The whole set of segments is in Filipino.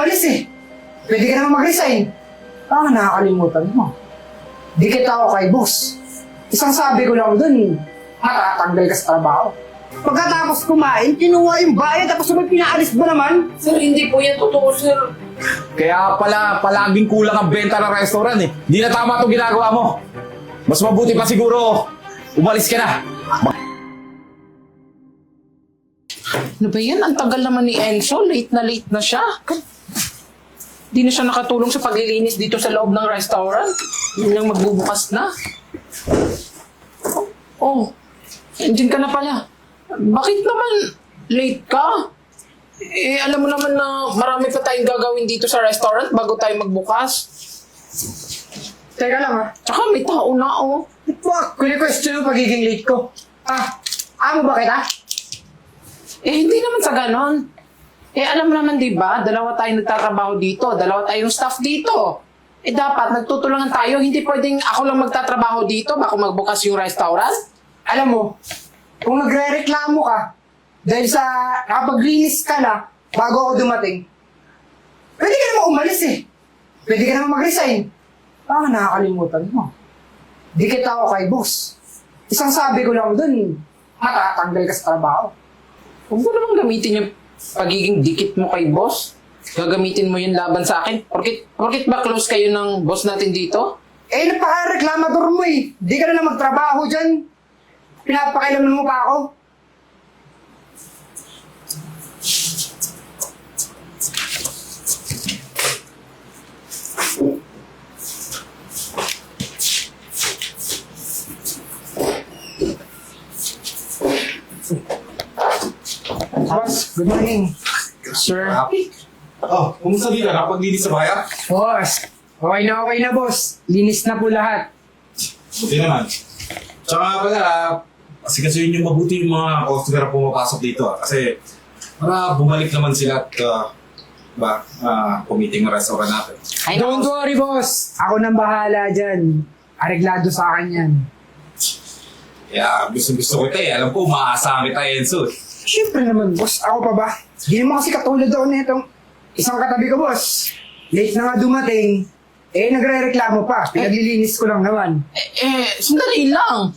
umalis eh. Pwede ka naman mag-resign. Baka nakakalimutan mo. Dikit ako kay boss. Isang sabi ko lang dun, matatanggal ka sa trabaho. Pagkatapos kumain, kinuha yung bayad tapos may pinaalis mo naman. Sir, hindi po yan totoo, sir. Kaya pala, palaging kulang ang benta ng restaurant eh. Di na tama itong ginagawa mo. Mas mabuti pa siguro, umalis ka na. Ano ba yan? Ang tagal naman ni Enzo. Late na siya. Di na siya nakatulong sa paglilinis dito sa loob ng restaurant. Yun lang magbubukas na. Oh, andyan ka na pala. Bakit naman late ka? Eh, alam mo naman na marami pa tayong gagawin dito sa restaurant bago tayo magbukas. Teka lang ha. Tsaka may tao na, oh. Fuck, kuni-question yung pagiging late ko. Amo ba kita? Eh, hindi naman sa ganon. Eh, alam mo naman, di ba? Dalawa tayong nagtatrabaho dito. Dalawa tayong staff dito. Eh, dapat nagtutulungan tayo. Hindi pwedeng ako lang magtatrabaho dito bago magbukas yung restaurant. Alam mo, kung nagre-reklamo ka, dahil sa nakapaglinis ka na bago ako dumating, pwede ka naman umalis eh. Pwede ka naman mag-resign. Baka nakakalimutan mo. Dikit ako kay boss. Isang sabi ko lang dun, matatanggal ka sa trabaho. Huwag mo namang gamitin yung pagiging dikit mo kay boss. Gagamitin mo yung laban sa akin. Porkit ba close kayo ng boss natin dito? Eh, napaka-reklamador mo eh. Di ka na lang magtrabaho dyan. Pinapakailaman mo pa ako. Boss, good morning. Sir. Oh, kumusta din ka? Nakapaglinis sa bayan? Boss, okay na boss. Linis na po lahat. Buti naman. Tsaka pala, kasi yun yung mabuti yung mga customer na pumapasok dito. Kasi para bumalik naman sila at pumiting ng restaurant natin. Don't worry boss. Ako nang bahala dyan. Areglado sa akin yan. Kaya gusto ko ito eh. Alam ko, maaasahan kita, Enzo. Siyempre naman boss. Ako pa ba? Hindi naman kasi katulad daw na itong isang katabi ko boss. Late na nga dumating. Eh, nagre-reklamo pa. Pinaglilinis ko lang naman. Sandali lang.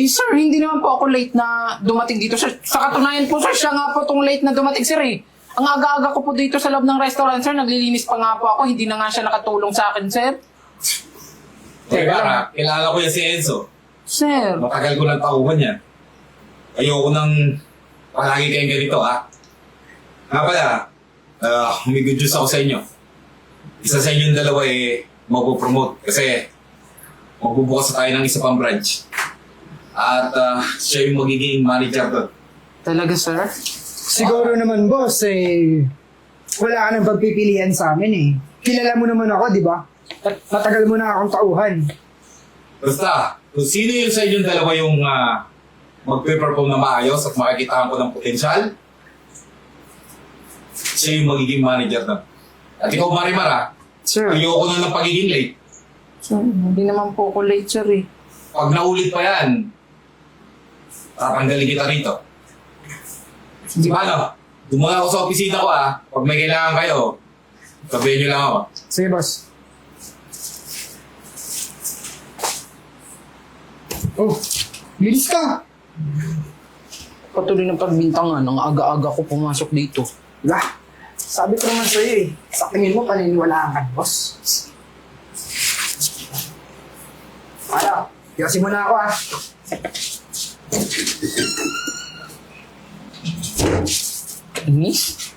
Sir, hindi naman po ako late na dumating dito. Sir, sa katunayan po, sir, siya nga po itong late na dumating, sir eh. Ang aga-aga ko po dito sa loob ng restaurant, sir. Naglilinis pa nga po ako. Hindi na nga siya nakatulong sa akin, sir. Teka nga, kilala ko yan si Enzo. Sir. Matagal ko ng tauhan yan. Ayoko nang palagi kayong ganito, ha? Nga pala, may good news ako sa inyo. Isa sa inyong dalawa magpo-promote kasi magbubukas na tayo ng isa pang branch. At siya yung magiging manager doon. Talaga, sir? Siguro naman boss, wala ka nang pagpipilian sa amin eh. Kilala mo naman ako, di ba? At matagal mo na akong tauhan. Basta, kung sino yung sa inyong dalawa yung magpe-perform na maayos at makikitaan ko ng potensyal, siya yung magiging manager doon. At ikaw, Marimar, Sir. ayoko na ng pagiging late. Sir, hindi naman po ako late, sir eh. Pag naulit pa yan, tatanggalin kita rito. Di ba, no? Dumunga ako sa opisina ko, Pag may kailangan kayo, sabihin nyo lang ako. Sige boss. Oh, bilis ka. Patuloy ng pagbintangan, ang aga-aga ko pumasok dito. Lah, sabi ko naman sa'yo eh. Sa tingin mo, paniniwalaan ka, boss. Para, yosin mo na ako Inis?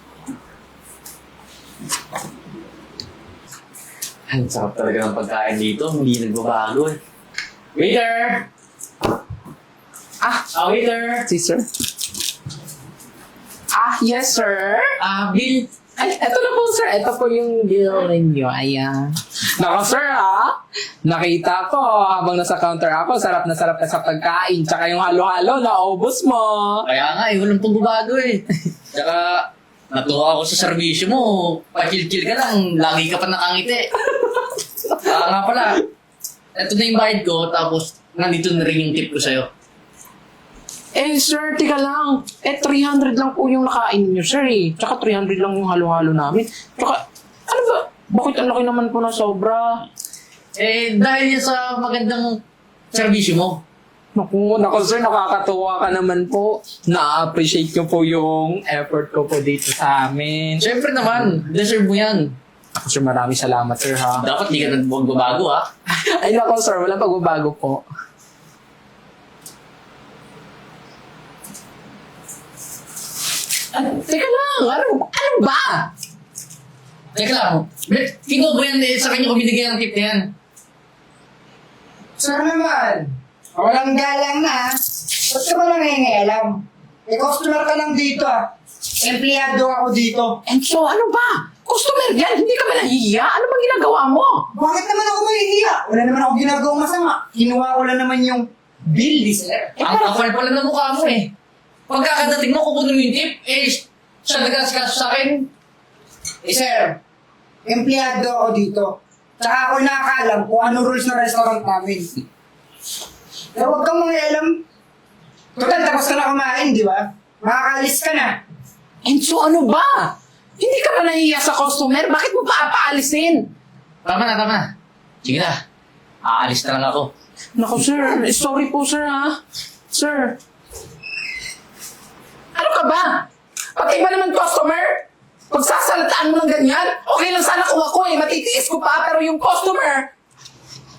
Ang sarap talaga ng pagkain dito. Hindi nagbabago eh. Waiter! Waiter! Si sir? Yes, sir. Bill! Ay, eto na po, sir. Eto po yung bill ninyo. Ayan. Nako, sir, nakita ko habang nasa counter ako, sarap na sa pagkain. Tsaka yung halo-halo, naubos mo. Kaya nga walang pagbabago eh. Tsaka, natuwa ako sa serbisyo mo. Pa-chill-chill ka lang, lagi ka pa nakangiti. Nga pala, eto na yung bayad ko, tapos nandito na rin yung tip ko sa'yo. Sir, tika lang. 300 lang po yung nakain niyo, sir eh. Tsaka 300 lang yung halo-halo namin. Tsaka, Bakit ang laki naman po na sobra? Dahil yan sa magandang serbisyo mo. Naku, sir, nakakatuwa ka naman po. Na-appreciate ko po yung effort ko po dito sa amin. Siyempre naman, deserve mo yan. Ako, sir, maraming salamat, sir, ha? Dapat di ka na magbabago, ha? Ay, nako, sir, walang pagbabago po. Teka lang, ano ba? Teka lang, Kino ba yan sa kanya ko binigay ng tip na yan? Sir naman, walang galang na. Ba't ka ba nangingialam? May customer ka lang dito Empleyado ako dito. Enzo, ano ba? Customer yan, hindi ka ba nahihiya? Ano bang ginagawa mo? Bakit naman ako mahihiya? Wala naman ako ginagawang masama. Kinuha ko lang naman yung bill, sir. Ang kapal pala ng mukha mo eh. Pagkakadating mo, kukunin mo yung tip, siya nagkaskaso sa akin. Sir, empleyado ako dito. Tsaka ako nakakaalam kung ano rules ng restaurant namin. Kaya huwag kang mangialam. Total, tapos ka na kumain, di ba? Makakalis ka na. Enzo, ano ba? Hindi ka ba nahihiya sa customer? Bakit mo pa paalisin? Tama na. Sige na. Aalis na lang ako. Naku, sir. Sorry po, sir, ha? Sir. Ano ka ba? Pati ba naman customer? Pagsasalataan mo ng ganyan? Okay lang sana kung ako matitiis ko pa, pero yung customer,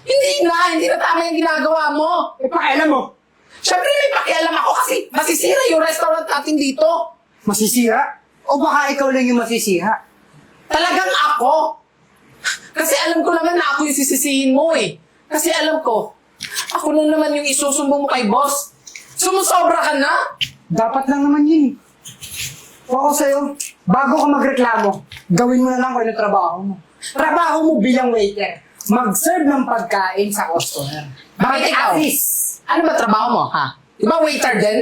hindi na tama yung ginagawa mo. Pakialam mo. Siyempre may pakialam ako kasi masisira yung restaurant natin dito. Masisira? O baka ikaw lang yung masisira? Talagang ako. Kasi alam ko naman na ako yung sisisihin mo eh. Kasi alam ko, ako na naman yung isusumbong mo kay boss. Sumusobra ka na? Dapat lang naman yun. Kung ako sa'yo, bago ka magreklamo, gawin mo na lang kung ano trabaho mo. Trabaho mo bilang waiter. Mag-serve ng pagkain sa customer. Bakit ikaw? Mag-assist. Ano ba trabaho mo, ha? Di ba waiter din?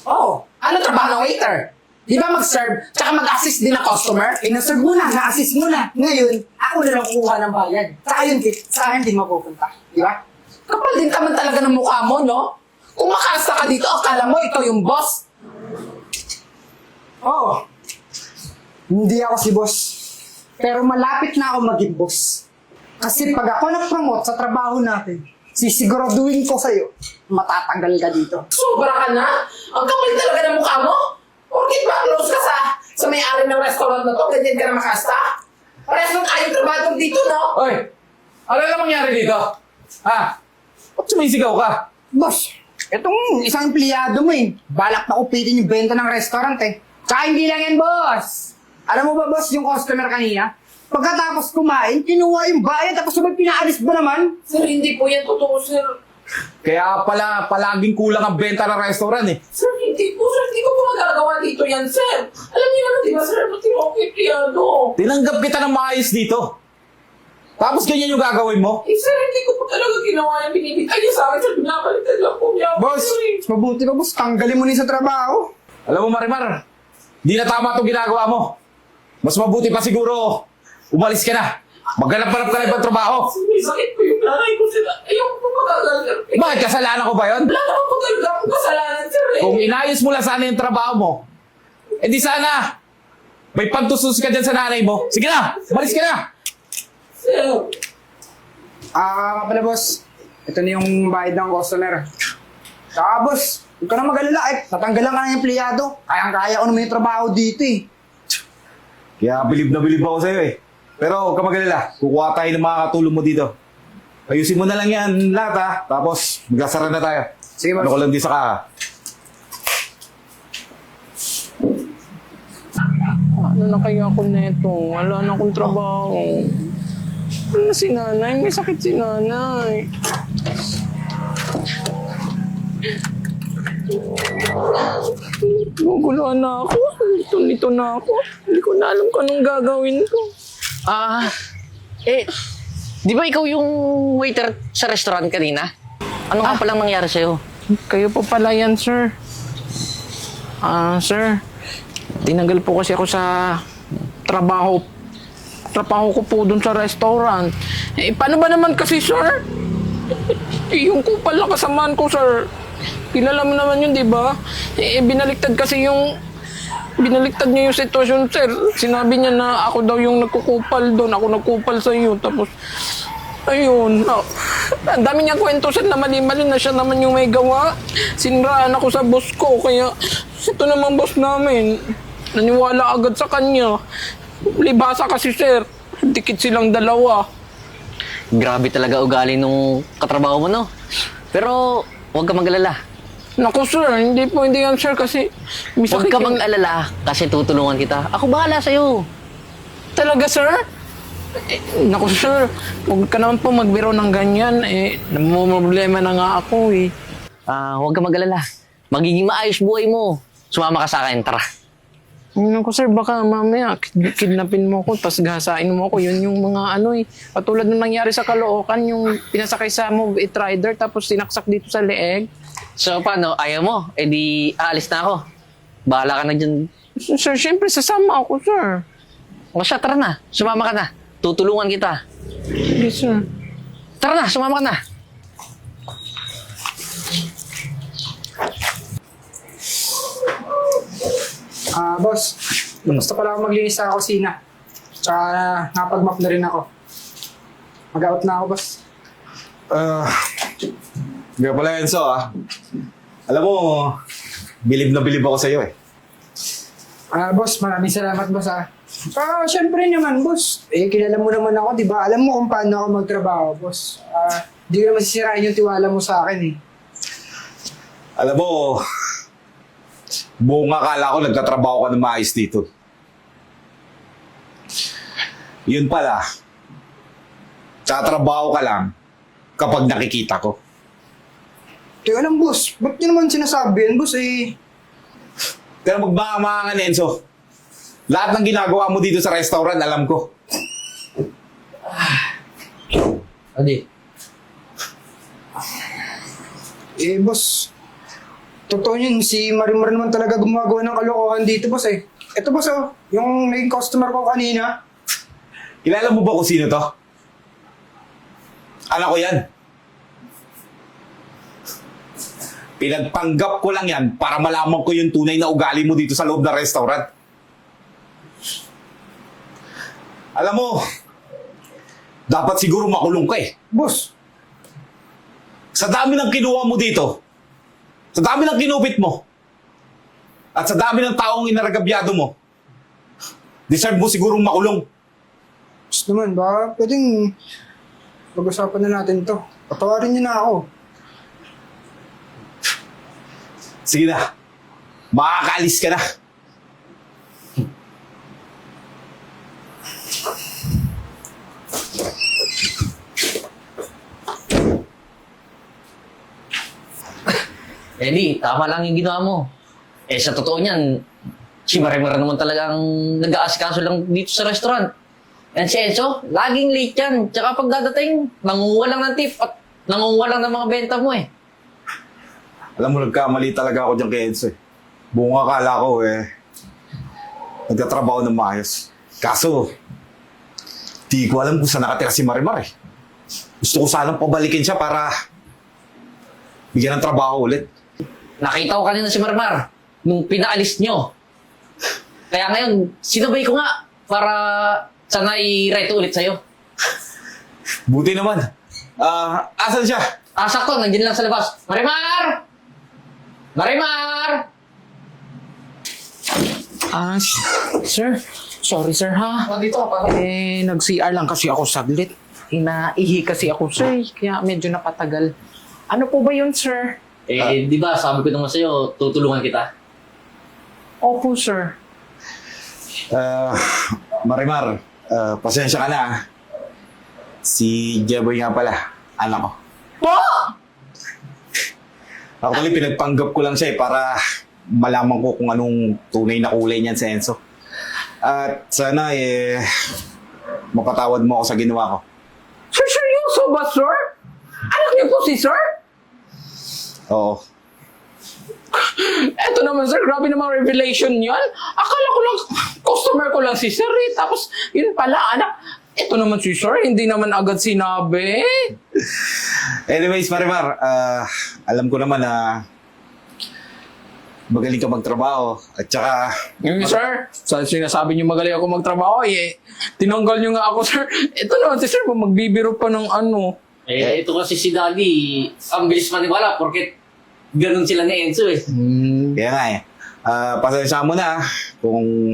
Oo. Ano trabaho ng waiter? Di ba mag-serve, tsaka mag-assist din ng customer? Na-serve mo na, na-assist mo na. Ngayon, ako na lang kukuha ng bayad. Saka yun, Kit, sa akin din mapupunta. Di ba? Kapal din naman talaga ng mukha mo, no? Kung makasta ka dito, akala mo ikaw yung boss. Oo. Hindi ako si boss. Pero malapit na ako maging boss. Kasi pag ako na-promote sa trabaho natin, sisiguraduhin ko sa'yo, matatanggal ka dito. Sobra ka na? Ang kapal talaga ng mukha mo? Bakit ba close ka sa may-ari ng restaurant na to? Ganyan ka na makasta? Parehas ng kayong trabaho dito, no? Oy! Ano na mangyari dito? Ha? Ba't sumisigaw ka? Boss, itong isang empleyado mo balak na upitin yung benta ng restaurant Tsaka hindi lang yan, boss. Alam mo ba, boss, yung customer kanina? Pagkatapos kumain, kinuha yung bayad tapos sabay pinaalis ba naman? Sir, hindi po yan totoo, sir. Kaya pala, palaging kulang ang benta ng restaurant eh. Sir, hindi po, sir. Hindi ko po magagawa dito yan, sir. Alam niyo naman, di ba, sir? Pati mo ako empleyado. Tinanggap kita ng maayos dito. Tapos ganyan yung gagawin mo? Eh, sir, hindi ko po talaga ginawa yung binibigay niya sa akin. Sir, binabaliktad lang po niya. Boss, mas mabuti ba, boss? Tanggalin mo na sa trabaho. Alam mo Marimar, di na tama itong ginagawa mo. Mas mabuti pa siguro, umalis ka na. Maghanap-hanap ka na ibang trabaho. May sakit po yung nanay ko, sir. Ayoko po magagagal. Bakit kasalanan ko ba yun? Wala naman po talaga akong kasalanan, sir. Kung inayos mo lang sana yung trabaho mo, di sana, may pagtusus ka dyan sa nanay mo. Sige na, umalis ka na. Sir. Nga pala, boss. Ito na yung bayad ng customer. Saka, boss, huwag ka na mag-alala. Natanggalan ka ng empleyado. Kayang-kaya ko naman yung trabaho dito Kaya bilib na bilib ako sa'yo eh. Pero huwag ka mag-alala, kukuha tayo ng mga katulong mo dito. Ayusin mo na lang yan lahat ha, tapos magkasara na tayo. Sige, boss. Ano ko lang di sa ka ha. Ano na kaya ako neto? Wala na akong trabaho. Ano na si nanay? May sakit si nanay. Guguluhan na ako. Lito na ako. Hindi ko na alam kung anong gagawin ko. Di ba ikaw yung waiter sa restaurant kanina? Ano nga palang nangyari sa'yo? Kayo po pala yan, sir. Sir. Tinanggal po kasi ako sa trabaho. Trabaho ko po dun sa restaurant. Paano ba naman kasi, sir? Yung kupal na kasamaan ko, sir. Kilala mo naman yun, di ba? Binaliktad kasi yung binaliktad niya yung sitwasyon, sir. Sinabi niya na ako daw yung nagkukupal doon. Ako nagkupal sa iyo. Tapos, ayun. Ang dami niya kwento, sir, na mali-mali na siya naman yung may gawa. Sinraan ako sa boss ko. Kaya, ito naman boss namin. Naniwala agad sa kanya. Libasa kasi, sir. Dikit silang dalawa. Grabe talaga ugali nung katrabaho mo, no? Pero, huwag ka mag-alala. Naku, sir. Hindi yan, sir, kasi... may Huwag sakit ka yung- mag-alala kasi tutulungan kita. Ako bahala sa'yo. Talaga, sir? Naku, sir. Huwag ka naman po magbiro ng ganyan. Namumroblema na nga ako, eh. Huwag ka mag-alala. Magiging maayos buhay mo. Sumama ka sa akin, tara. Naku, sir, baka mamaya kidnapin mo ko, tas gahasain mo ko. Yun yung mga katulad nung nangyari sa Caloocan, yung pinasakay sa Move It Rider, tapos sinaksak dito sa leeg. So, paano? Ayaw mo? Eh di, aalis na ako. Bahala ka na dyan. Sir, syempre, sasama ako, sir. O siya, tara na. Sumama ka na. Tutulungan kita. Sige, sir. Tara na, sumama ka na. Boss, gusto pala ako maglinis sa kusina. Tsaka napag-map na rin ako. Mag-out na ako, boss. Kaya pala Enzo alam mo, bilib na bilib ako sa'yo eh. Boss, maraming salamat, boss, syempre naman, boss. Kilala mo naman ako, di ba? Alam mo kung paano ako magtrabaho, boss. Di ko naman sisirain yung tiwala mo sa akin, eh. Alam mo, buong akala ko nagtatrabaho ka ng maayos dito. Yun pala, tatrabaho ka lang kapag nakikita ko. Teka lang, boss. Ba't niyo naman sinasabi yan, boss, eh? Pero magmamangan, Enzo. Lahat ng ginagawa mo dito sa restaurant, alam ko. Adi. Boss. Totoo yun, si Marimar naman talaga gumagawa ng kalokohan dito, boss, eh. Ito, boss, yung naging customer ko kanina. Kilala mo ba kung sino to? Anak ko yan. Pinagpanggap ko lang yan para malaman ko yung tunay na ugali mo dito sa loob ng restaurant. Alam mo, dapat siguro makulong ka eh. Boss, Sa dami ng kinuha mo dito, sa dami ng kinupit mo, at sa dami ng taong inaragabyado mo, deserve mo sigurong makulong. boss naman, baka pwedeng pag-usapan na natin to. Patawarin niyo na ako. Sige na, makakaalis ka na. Eddie, tama lang yung ginawa mo. Sa totoo niyan, si Marimar naman talagang nag-aasikaso lang dito sa restaurant. And si Enzo, laging late yan. Tsaka pag dadating, nangunguha lang ng tip at nangunguha lang ng mga benta mo eh. Alam mo, nagkamali talaga ako dyan kay Enzo eh. Buong akala ko nagtatrabaho ng maayos. Kaso, di ko alam kung saan nakatira si Marimar eh. Gusto ko sanang pabalikin siya para bigyan ng trabaho ulit. Nakita ko kanina si Marimar nung pinaalis nyo. Kaya ngayon, sinabay ko nga para sana i-write ulit sa'yo. Buti naman. Asan siya? Sakto, nandiyan lang sa labas. Marimar! Marimar! Sir. Sorry, sir, ha? Dito ka para. Nag-CR lang kasi ako saglit. Naihi kasi ako, sir. Kaya medyo napatagal. Ano po ba yun, sir? Di ba, sabi ko naman sa'yo, tutulungan kita. Opo, sir. Marimar, pasensya ka na. Si Jeboy nga pala, anak ko. Po! Actually, pinagpanggap ko lang siya para malaman ko kung anong tunay na kulay niyan sa Enzo. At sana mapatawad mo ako sa ginawa ko. Sir, seryoso ba, sir? Anak niyo po si sir? Oo. Eto naman, sir. Grabe namang revelation yan. Akala ko lang, customer ko lang si sir eh. Tapos, yun pala, anak. Ito naman si sir. Hindi naman agad sinabi. Anyways, Marimar, alam ko naman na magaling ka magtrabaho. At saka, Sir, sa sinasabi niyo magaling ako magtrabaho, tinanggal niyo nga ako, sir. Ito naman si sir, magbibiro pa ng ano. Ito kasi si Daddy, ang bilis maniwala porket ganun sila ni Enzo eh. kaya nga eh. Pasensya mo na kung,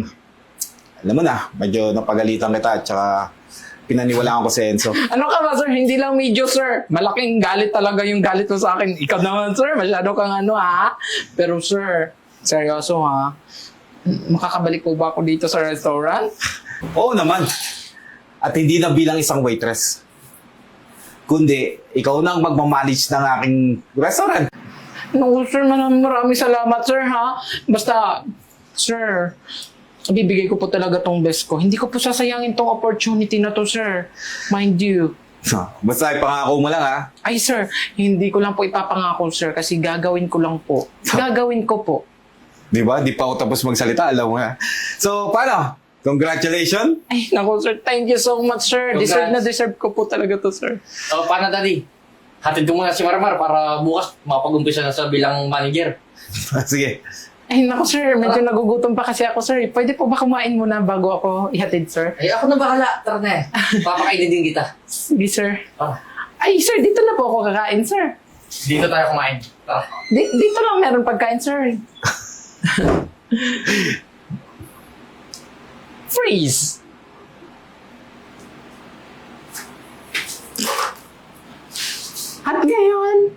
alam mo na, medyo napagalitan kita at saka pinaniwalaan ko si Enzo. Ano ka ba, sir? Hindi lang medyo, sir. Malaking galit talaga yung galit mo sa akin. Ikaw naman, sir. Masyado kang ano, ha? Pero, sir, seryoso, ha? Makakabalik po ba ako dito sa restaurant? Oo naman. At hindi na bilang isang waitress. Kundi, ikaw na ang magmamanage ng aking restaurant. No, sir, maraming salamat, sir, ha? Basta, sir, bibigay ko po talaga tong best ko. Hindi ko po sasayangin tong opportunity na to, sir. Mind you. Basta ipangako mo lang ha. Ay, sir, hindi ko lang po ipapangako, sir, kasi gagawin ko lang po. Gagawin ko po. Di ba? Di pa ako tapos magsalita, alam mo ha. So, paano? Congratulations! Ay, naku, sir, thank you so much, sir. Congrats. Deserve na deserve ko po talaga to, sir. So, paano Daddy? Hatid ko muna si Maramar para bukas mapag-umpisa na sa bilang manager. Sige. Ay, naku, sir, medyo nagugutom pa kasi ako, sir. Pwede po ba kumain muna bago ako ihatid, sir? Ay, ako na bahala. Tara na eh. Papakainin din kita. Sige, sir. Tara. Ay, sir, dito na po ako kakain, sir. Dito tayo kumain. Tara. Dito lang meron pagkain, sir. Freeze! At ngayon,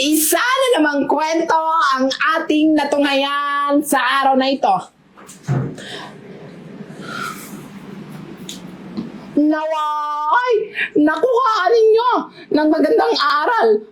isa na namang kwento ang ating natunghayan sa araw na ito. Naway! Nakuhaan ninyo ng magandang aral